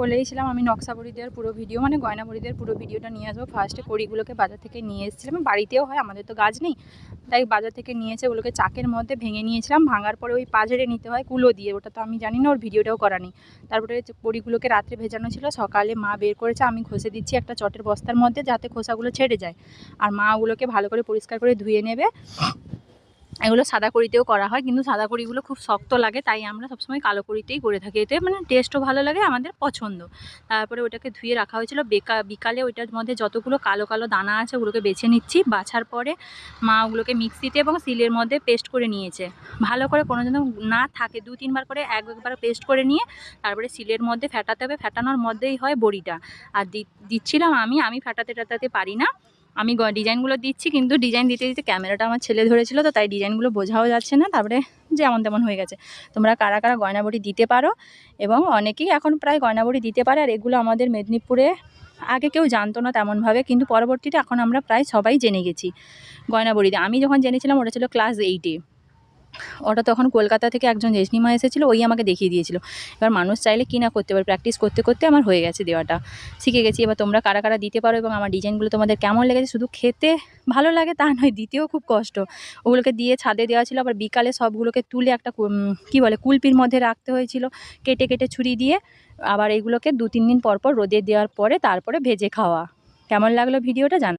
বলেইছিলাম আমি নকশা বড়ি দেওয়ার পুরো ভিডিও মানে গয়না বড়ি দেওয়ার পুরো ভিডিওটা নিয়ে আসবো। ফার্স্টে কড়িগুলোকে বাজার থেকে নিয়ে এসেছিলাম, বাড়িতেও হয়, আমাদের তো গাছ নেই, তাই বাজার থেকে নিয়ে এসে ওগুলোকে চাকের মধ্যে ভেঙে নিয়েছিলাম। ভাঙার পরে ওই পাঝেড়ে নিতে হয় কুলো দিয়ে, ওটা তো আমি জানি না, ওর ভিডিওটাও করা নেই। তারপরে বড়িগুলোকে রাত্রে ভেজানো ছিল, সকালে মা বের করেছে, আমি ঘষে দিচ্ছি একটা চটের বস্তার মধ্যে যাতে খোসাগুলো ছেড়ে যায়। আর মা ওগুলোকে ভালো করে পরিষ্কার করে ধুয়ে নেবে। এগুলো সাদা কড়িতেও করা হয়, কিন্তু সাদা কড়িগুলো খুব শক্ত লাগে, তাই আমরা সবসময় কালো কড়িতেই করে থাকি, এতে মানে টেস্টও ভালো লাগে, আমাদের পছন্দ। তারপরে ওটাকে ধুয়ে রাখা হয়েছিল। বিকালে ওইটার মধ্যে যতগুলো কালো কালো দানা আছে ওগুলোকে বেছে নিচ্ছি। বাছার পরে মা ওগুলোকে মিক্সিতে এবং শিলের মধ্যে পেস্ট করে নিয়েছে, ভালো করে কোনো যেন না থাকে, 2-3 বার করে একবার পেস্ট করে নিয়ে তারপরে শিলের মধ্যে ফেটাতে হবে। ফেটানোর মধ্যেই হয় বড়িটা। আর দিচ্ছিলাম আমি ফেটাতে পারি না, আমি ডিজাইনগুলো দিচ্ছি, কিন্তু ডিজাইন দিতে দিতে ক্যামেরাটা আমার ছেলে ধরেছিল, তো তাই ডিজাইনগুলো বোঝাও যাচ্ছে না। তারপরে যেমন তেমন হয়ে গেছে। তোমরা কারা কারা গয়না বড়ি দিতে পারো, এবং অনেকেই এখন প্রায় গয়না বড়ি দিতে পারে। আর এগুলো আমাদের মেদিনীপুরে আগে কেউ জানতো না তেমনভাবে, কিন্তু পরবর্তীতে এখন আমরা প্রায় সবাই জেনে গেছি গয়না বড়িতে। আমি যখন জেনেছিলাম ওটা ছিল ক্লাস 8-এ, ওটা তখন কলকাতা থেকে একজন জেসনিমা এসেছিলো, ওই আমাকে দেখিয়ে দিয়েছিল। এবার মানুষ চাইলে কি না করতে পারে, প্র্যাকটিস করতে করতে আমার হয়ে গেছে, দেওয়াটা শিখে গেছি। এবার তোমরা কারা কারা দিতে পারো এবং আমার ডিজাইনগুলো তোমাদের কেমন লেগেছে, শুধু খেতে ভালো লাগে তা নয়, দিতেও খুব কষ্ট। ওগুলোকে দিয়ে ছাদে দেওয়া ছিল, আবার বিকালে সবগুলোকে তুলে একটা কী বলে কুলপির মধ্যে রাখতে হয়েছিল, কেটে কেটে ছুরি দিয়ে। আবার এইগুলোকে 2-3 দিন পর পর রোদে দেওয়ার পরে তারপরে ভেজে খাওয়া। কেমন লাগলো ভিডিওটা জানো।